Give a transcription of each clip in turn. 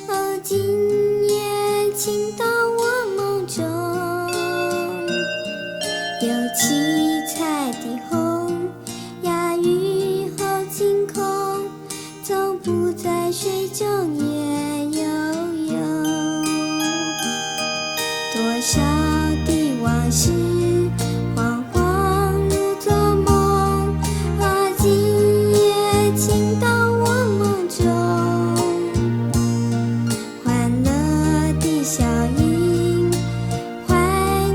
哦，今夜请到我梦中，有七彩的虹，呀雨后晴空，从不在水中也游泳。多少的往事恍恍如做梦，啊，今夜请到我梦中，欢乐的笑音，怀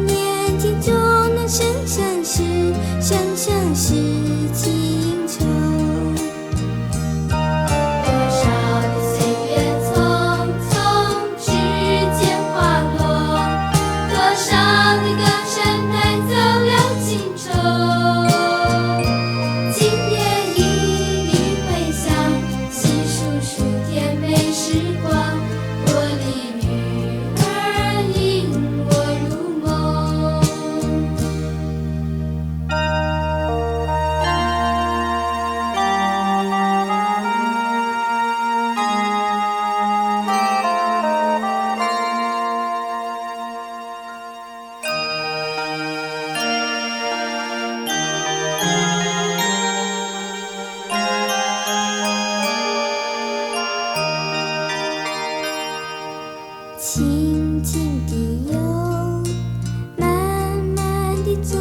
念镜中那生生世情愁。多少的岁月匆匆，指尖滑落，多少的歌声带走了情愁。今夜一缕回响，细数数甜美时光，波丽雨儿引我入梦。轻轻地游，慢慢地走，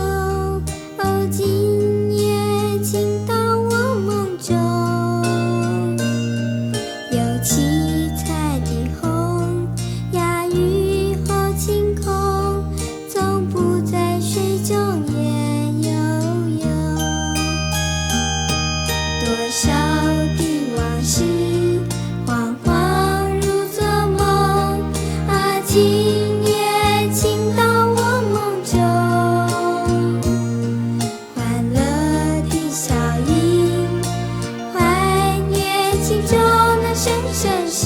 哦，今夜请到我梦中，有七彩的虹，呀雨后晴空，从不在水中也游泳。多少的往事恍恍如做梦，啊，今夜请到我梦中，欢乐的笑音，怀念镜中那生生世